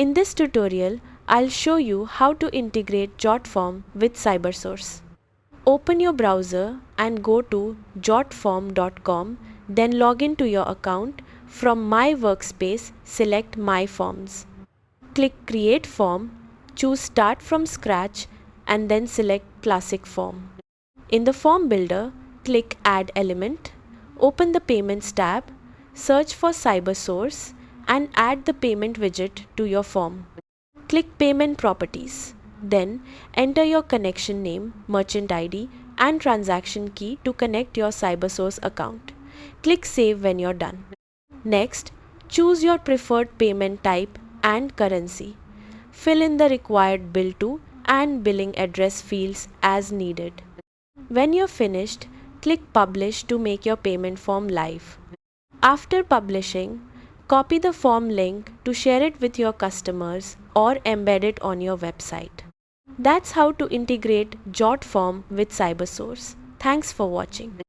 In this tutorial, I'll show you how to integrate Jotform with Cybersource. Open your browser and go to jotform.com, then log in to your account. From My Workspace, select My Forms. Click Create Form, choose Start from Scratch and then select Classic Form. In the Form Builder, click Add Element, open the Payments tab, search for Cybersource and add the payment widget to your form. Click Payment Properties. Then enter your connection name, merchant ID and transaction key to connect your Cybersource account. Click Save when you're done. Next, choose your preferred payment type and currency. Fill in the required bill to and billing address fields as needed. When you're finished, click Publish to make your payment form live. After publishing, copy the form link to share it with your customers or embed it on your website. That's how to integrate Jotform with Cybersource. Thanks for watching.